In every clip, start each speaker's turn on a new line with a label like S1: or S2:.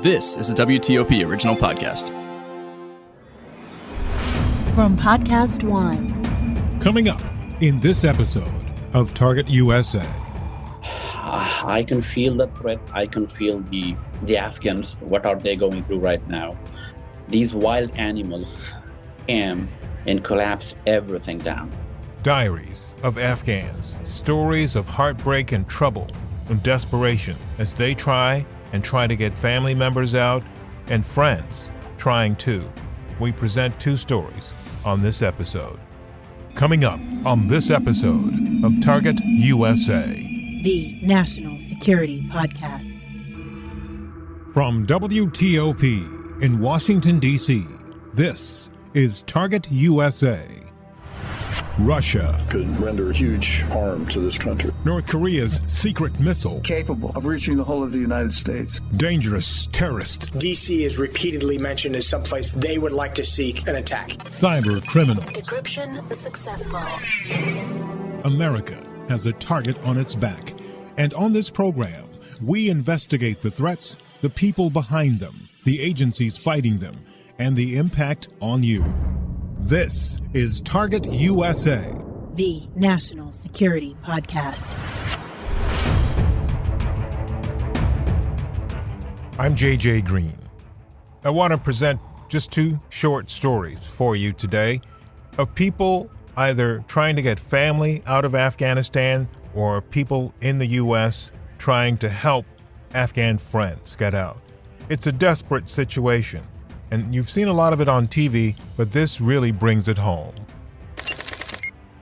S1: This is a WTOP original podcast.
S2: From Podcast One.
S3: Coming up in this episode of Target USA.
S4: I can feel the threat. I can feel the Afghans. What are they going through right now? These wild animals came and collapse everything down.
S5: Diaries of Afghans, stories of heartbreak and trouble and desperation as they try to get family members out and friends trying too. We present two stories on this episode. Coming up on this episode of Target USA,
S2: The National Security Podcast.
S3: From WTOP in Washington, D.C., this is Target USA. Russia.
S6: Could render huge harm to this country.
S3: North Korea's secret missile.
S7: Capable of reaching the whole of the United States.
S3: Dangerous terrorist.
S8: D.C. is repeatedly mentioned as someplace they would like to seek an attack.
S3: Cyber criminals.
S9: Decryption successful.
S3: America has a target on its back. And on this program, we investigate the threats, the people behind them, the agencies fighting them, and the impact on you. This is Target USA,
S2: The National Security Podcast.
S5: I'm JJ Green. I want to present just two short stories for you today of people either trying to get family out of Afghanistan or people in the U.S. trying to help Afghan friends get out. It's a desperate situation, and you've seen a lot of it on TV, but this really brings it home.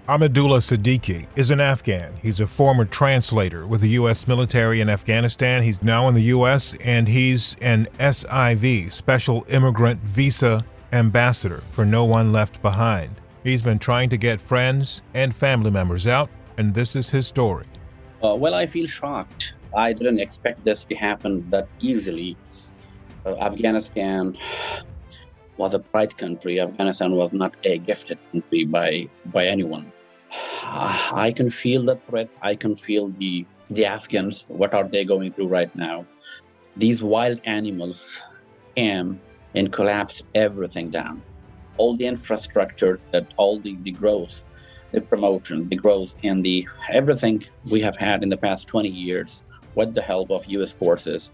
S5: Ahmadullah Siddiqui is an Afghan. He's a former translator with the U.S. military in Afghanistan. He's now in the U.S., and he's an SIV, Special Immigrant Visa Ambassador for No One Left Behind. He's been trying to get friends and family members out, and this is his story.
S4: Well, I feel shocked. I didn't expect this to happen that easily. Afghanistan was a bright country. Afghanistan was not a gifted country by anyone. I can feel the threat. I can feel the Afghans. What are they going through right now? These wild animals came and collapse everything down. All the infrastructure, all the growth, the promotion, the growth, and the everything we have had in the past 20 years with the help of U.S. forces.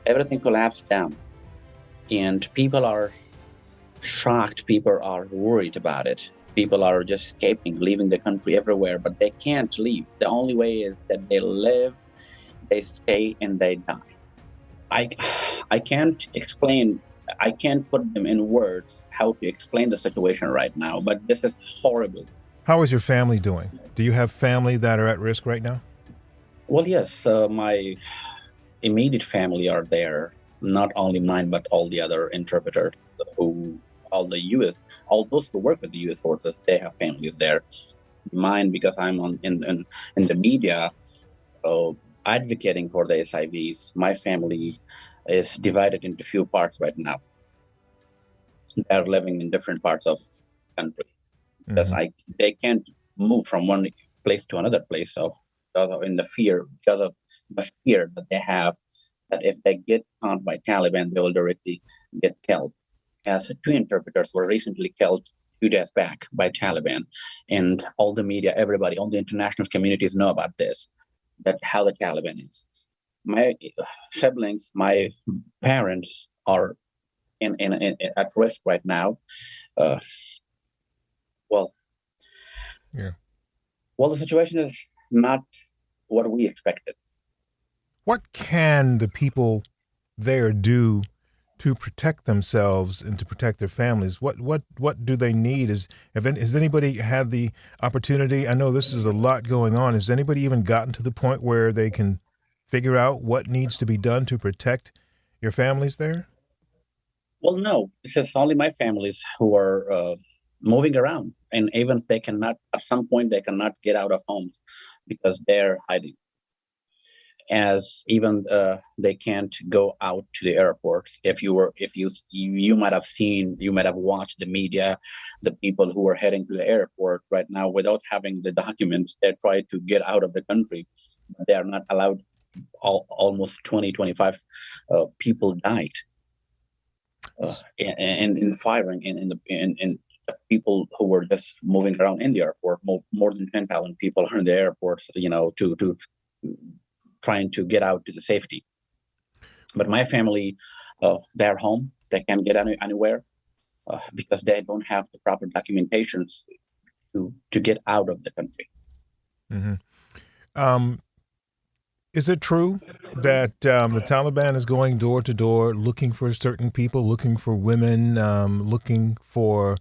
S4: Everything collapsed down, and people are shocked. People are worried about it. People are just escaping, leaving the country everywhere, but they can't leave. The only way is that they live, they stay, and they die. I can't explain. I can't put them in words how to explain the situation right now, but this is horrible.
S5: How is your family doing? Do you have family that are at risk right now?
S4: Well, yes, my immediate family are there, not only mine, but all the other interpreters all those who work with the U.S. forces, they have families there. Mine, because I'm in the media advocating for the SIVs, my family is divided into few parts right now. They're living in different parts of the country because they can't move from one place to another place because of the fear that they have that if they get caught by Taliban, they will directly get killed. As two interpreters were recently killed 2 days back by Taliban, and all the media, everybody, all the international communities know about this, that how the Taliban is. My siblings, my parents are at risk right now. Well, the situation is not what we expected.
S5: What can the people there do to protect themselves and to protect their families? What do they need? Has anybody had the opportunity? I know this is a lot going on. Has anybody even gotten to the point where they can figure out what needs to be done to protect your families there?
S4: Well, no, it's just only my families who are moving around, and even they cannot, at some point, they cannot get out of homes because they're hiding. As even they can't go out to the airport. You might have watched the media, the people who are heading to the airport right now without having the documents, they try to get out of the country. They are not allowed almost 25 people died in firing, in people who were just moving around in the airport. More than 10,000 people are in the airports, to trying to get out to the safety. But my family, they're home. They can't get anywhere because they don't have the proper documentations to get out of the country.
S5: Mm-hmm. Is it true that the Taliban is going door to door looking for certain people, looking for women, looking for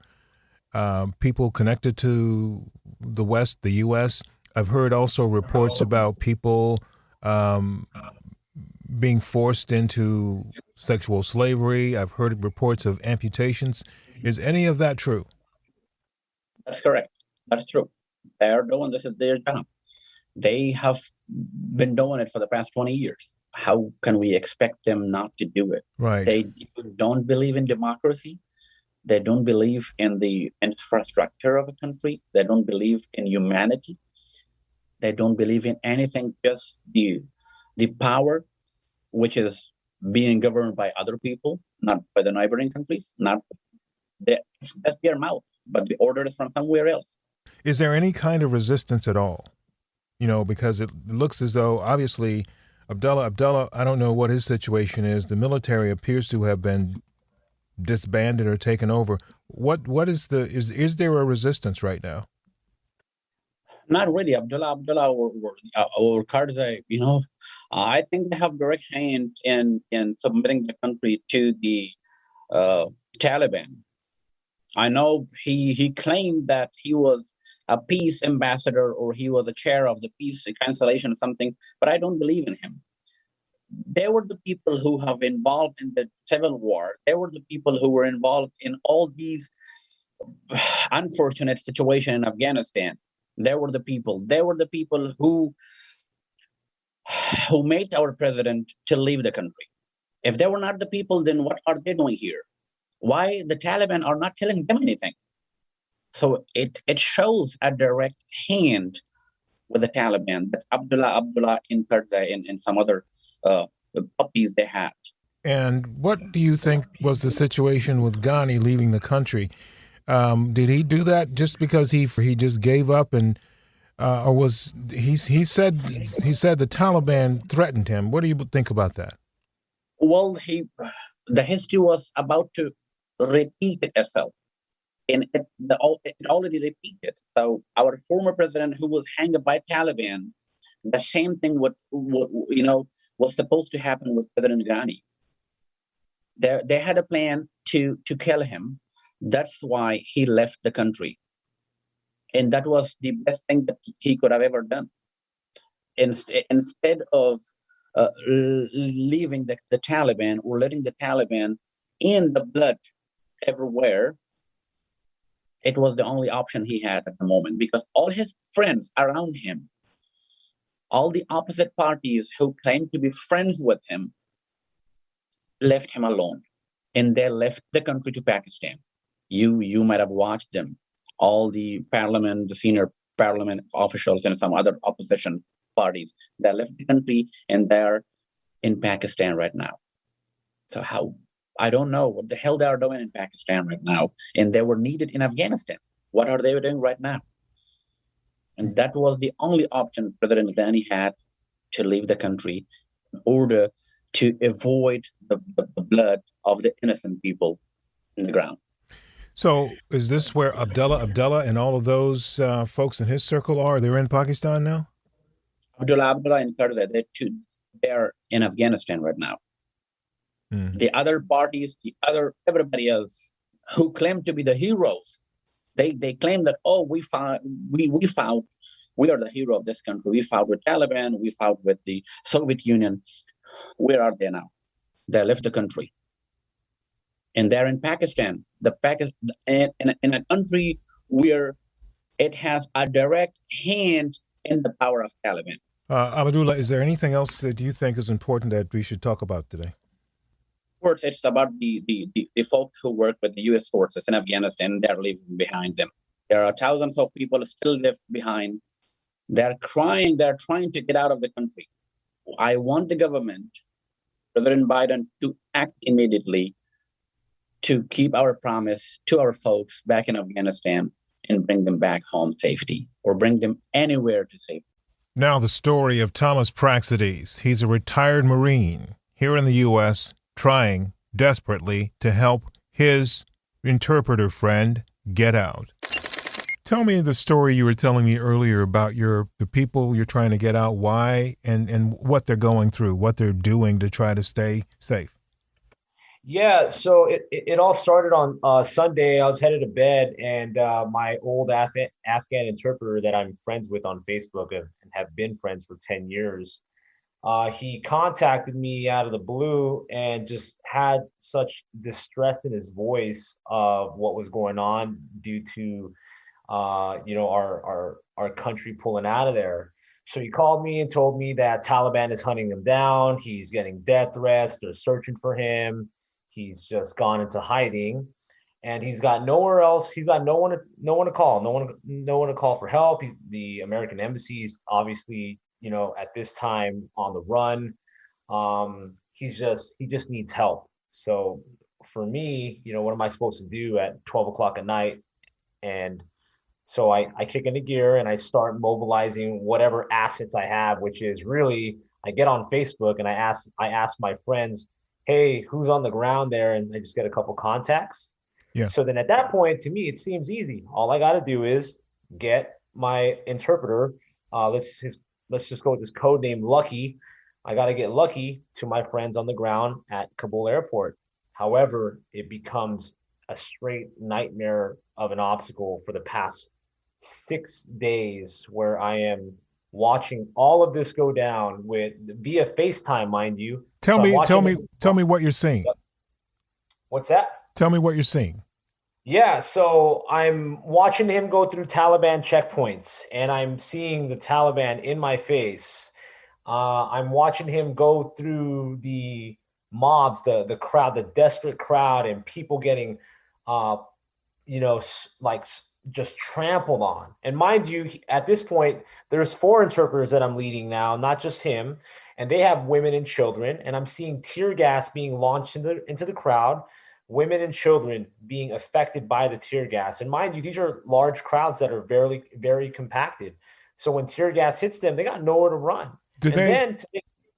S5: people connected to the West, the U.S.? I've heard also reports about people being forced into sexual slavery. I've heard reports of amputations. Is any of that true?
S4: That's correct. That's true. They're doing this is their job. They have been doing it for the past 20 years. How can we expect them not to do it?
S5: Right.
S4: They don't believe in democracy. They don't believe in the infrastructure of a country. They don't believe in humanity. They don't believe in anything, just the power, which is being governed by other people, not by the neighboring countries. That's their mouth, but the order is from somewhere else.
S5: Is there any kind of resistance at all? Because it looks as though, obviously, Abdullah, I don't know what his situation is. The military appears to have been disbanded or taken over. What is there a resistance right now?
S4: Not really. Abdullah or Karzai, I think they have direct hand in submitting the country to the Taliban. I know he claimed that he was a peace ambassador or he was a chair of the peace cancellation or something, but I don't believe in him. They were the people who have involved in the civil war. They were the people who were involved in all these unfortunate situations in Afghanistan. They were the people who made our president to leave the country. If they were not the people, then what are they doing here? Why the Taliban are not telling them anything? So it shows a direct hand with the Taliban that Abdullah in Karzai and some other puppies they had.
S5: And what do you think was the situation with Ghani leaving the country? Did he do that just because he just gave up, and or was he said the Taliban threatened him? What do you think about that?
S4: Well, the history was about to repeat itself, and it already repeated. So our former president, who was hanged by Taliban, the same thing was supposed to happen with President Ghani. They had a plan to kill him. That's why he left the country. And that was the best thing that he could have ever done. Instead of leaving the Taliban or letting the Taliban in the blood everywhere, it was the only option he had at the moment, because all his friends around him, all the opposite parties who claimed to be friends with him, left him alone. And they left the country to Pakistan. You might have watched them. All the senior parliament officials and some other opposition parties, they left the country and they're in Pakistan right now. So I don't know what the hell they are doing in Pakistan right now. And they were needed in Afghanistan. What are they doing right now? And that was the only option President Ghani had to leave the country in order to avoid the blood of the innocent people in the ground.
S5: So is this where Abdullah and all of those folks in his circle are? They're in Pakistan now?
S4: Abdullah and Karzai, they're in Afghanistan right now. The other parties, everybody else who claim to be the heroes, they claim that, we are the hero of this country. We fought with Taliban, we fought with the Soviet Union. Where are they now? They left the country. And they're in Pakistan, in a country where it has a direct hand in the power of Taliban.
S5: Abdullah, is there anything else that you think is important that we should talk about today?
S4: Of course, it's about the folks who work with the U.S. forces in Afghanistan. They're leaving behind them. There are thousands of people still left behind. They're crying. They're trying to get out of the country. I want the government, President Biden, to act immediately to keep our promise to our folks back in Afghanistan and bring them back home safety, or bring them anywhere to safety.
S5: Now the story of Thomas Praxedes. He's a retired Marine here in the U.S. trying desperately to help his interpreter friend get out. Tell me the story you were telling me earlier about the people you're trying to get out, why, and what they're going through, what they're doing to try to stay safe.
S10: Yeah, so it all started on Sunday. I was headed to bed, and my old Afghan interpreter that I'm friends with on Facebook and have been friends for 10 years, he contacted me out of the blue and just had such distress in his voice of what was going on due to our country pulling out of there. So he called me and told me that Taliban is hunting him down. He's getting death threats. They're searching for him. He's just gone into hiding, and he's got nowhere else. He's got no one to call. No one to call for help. The American embassy is obviously, at this time on the run. He just needs help. So for me, what am I supposed to do at 12 o'clock at night? And so I kick into gear and I start mobilizing whatever assets I have, which is really, I get on Facebook and I ask my friends, hey, who's on the ground there? And I just get a couple contacts.
S5: Yeah.
S10: So then at that point, to me, it seems easy. All I got to do is get my interpreter. Let's just go with this code name, Lucky. I got to get Lucky to my friends on the ground at Kabul airport. However, it becomes a straight nightmare of an obstacle for the past 6 days, where I am watching all of this go down via FaceTime, mind you.
S5: Tell me what you're seeing.
S10: What's that?
S5: Tell me what you're seeing.
S10: Yeah, so I'm watching him go through Taliban checkpoints, and I'm seeing the Taliban in my face. I'm watching him go through the mobs, the crowd, the desperate crowd, and people getting, just trampled on. And mind you, at this point, there's 4 interpreters that I'm leading now, not just him, and they have women and children. And I'm seeing tear gas being launched into the crowd, women and children being affected by the tear gas. And mind you, these are large crowds that are very, very compacted. So when tear gas hits them, they got nowhere to run. Then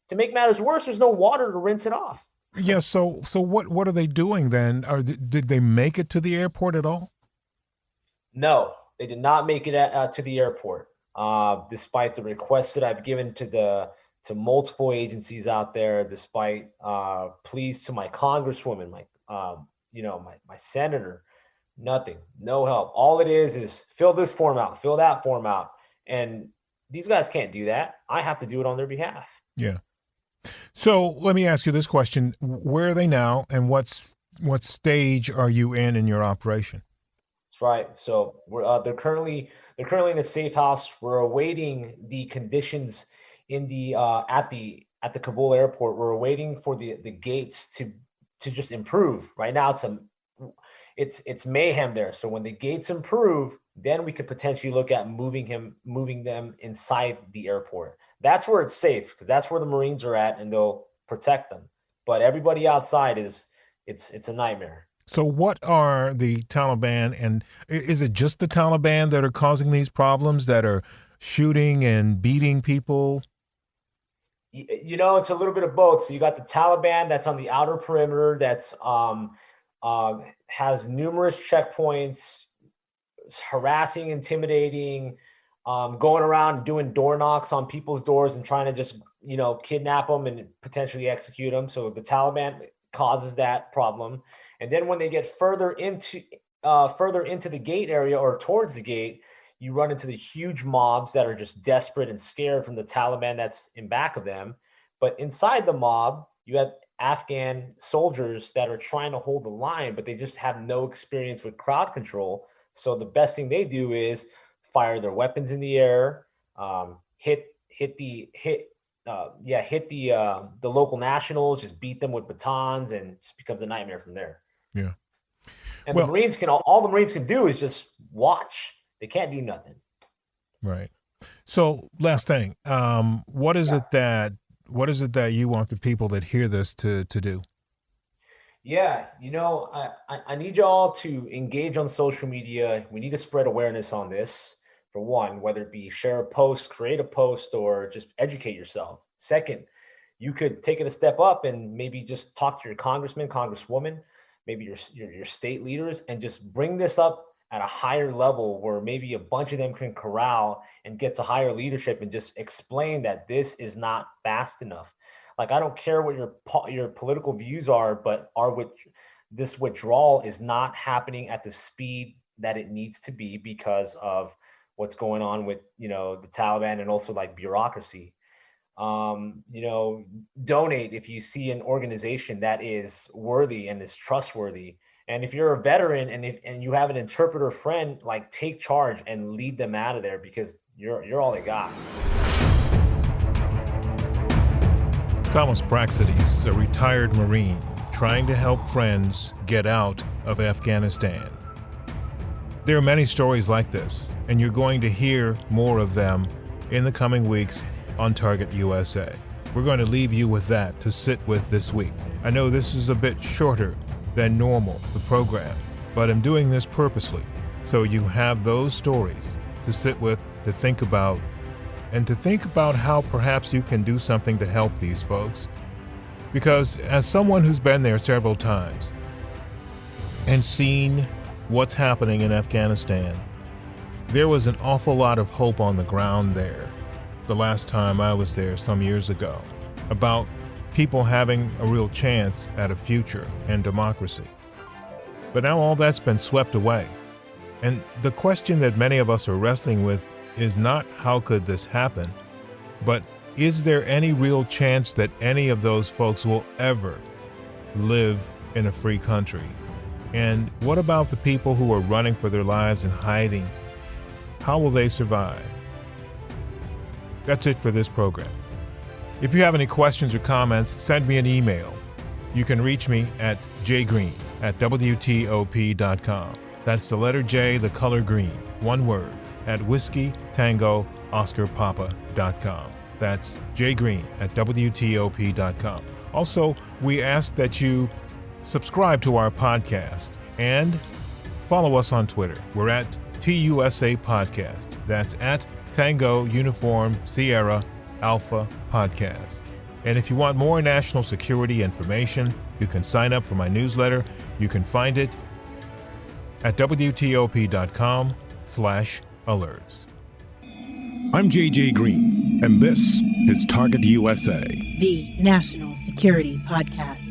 S10: to make matters worse, there's no water to rinse it off.
S5: Yeah. So what are they doing then? Did they make it to the airport at all?
S10: No, they did not make it to the airport, despite the requests that I've given to multiple agencies out there, despite pleas to my congresswoman, my senator. Nothing, no help. All it is fill this form out, fill that form out, and these guys can't do that. I have to do it on their behalf.
S5: Yeah. So let me ask you this question: where are they now, and what stage are you in your operation?
S10: Right. So they're currently in a safe house. We're awaiting the conditions in the at the Kabul airport. We're waiting for the gates to just improve. Right now it's mayhem there. So when the gates improve, then we could potentially look at moving them inside the airport. That's where it's safe, because that's where the Marines are at, and they'll protect them. But everybody outside it's a nightmare.
S5: So what are the Taliban, and is it just the Taliban that are causing these problems, that are shooting and beating people?
S10: It's a little bit of both. So you got the Taliban that's on the outer perimeter, that's has numerous checkpoints, harassing, intimidating, going around doing door knocks on people's doors and trying to just, kidnap them and potentially execute them. So the Taliban causes that problem. And then when they get further into the gate area or towards the gate, you run into the huge mobs that are just desperate and scared from the Taliban that's in back of them. But inside the mob, you have Afghan soldiers that are trying to hold the line, but they just have no experience with crowd control. So the best thing they do is fire their weapons in the air, hit the local nationals, just beat them with batons, and just becomes a nightmare from there.
S5: Yeah.
S10: And the Marines all the Marines can do is just watch. They can't do nothing.
S5: Right. So last thing, what is it that what is it that you want the people that hear this to do?
S10: Yeah, I need y'all to engage on social media. We need to spread awareness on this. For one, whether it be share a post, create a post, or just educate yourself. Second, you could take it a step up and maybe just talk to your congressman, congresswoman, maybe your state leaders, and just bring this up at a higher level where maybe a bunch of them can corral and get to higher leadership and just explain that this is not fast enough. Like, I don't care what your political views are, but this withdrawal is not happening at the speed that it needs to be because of what's going on with, the Taliban and also like bureaucracy. Donate if you see an organization that is worthy and is trustworthy. And if you're a veteran and you have an interpreter friend, like, take charge and lead them out of there, because you're all they got.
S5: Thomas Praxedes, a retired Marine, trying to help friends get out of Afghanistan. There are many stories like this, and you're going to hear more of them in the coming weeks on Target USA. We're going to leave you with that to sit with this week. I know this is a bit shorter than normal, the program, but I'm doing this purposely so you have those stories to sit with, to think about, and to think about how perhaps you can do something to help these folks. Because as someone who's been there several times and seen what's happening in Afghanistan, there was an awful lot of hope on the ground there the last time I was there some years ago about people having a real chance at a future and democracy. But now all that's been swept away. And the question that many of us are wrestling with is not how could this happen, but is there any real chance that any of those folks will ever live in a free country? And what about the people who are running for their lives and hiding? How will they survive? That's it for this program. If you have any questions or comments, send me an email. You can reach me at jgreen@wtop.com. That's the letter J, the color green, one word, at whiskeytangooscarpapa.com. That's jgreen@wtop.com. Also, we ask that you subscribe to our podcast and follow us on Twitter. We're at TUSA Podcast. That's at Tango Uniform Sierra Alpha Podcast. And if you want more national security information, you can sign up for my newsletter. You can find it at WTOP.com/alerts.
S3: I'm JJ Green, and this is Target USA,
S2: the National Security Podcast.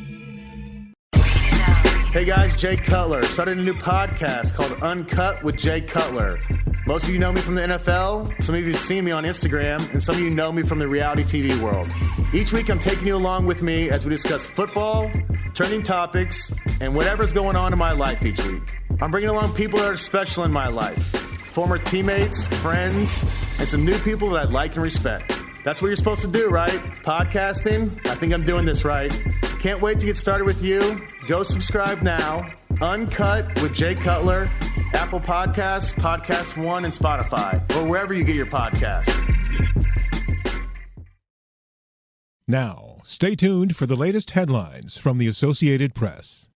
S11: Hey guys, Jay Cutler. Started a new podcast called Uncut with Jay Cutler. Most of you know me from the NFL, some of you have seen me on Instagram, and some of you know me from the reality TV world. Each week I'm taking you along with me as we discuss football, trending topics, and whatever's going on in my life each week. I'm bringing along people that are special in my life, former teammates, friends, and some new people that I like and respect. That's what you're supposed to do, right? Podcasting? I think I'm doing this right. Can't wait to get started with you. Go subscribe now. Uncut with Jay Cutler, Apple Podcasts, Podcast One, and Spotify, or wherever you get your podcasts.
S3: Now, stay tuned for the latest headlines from the Associated Press.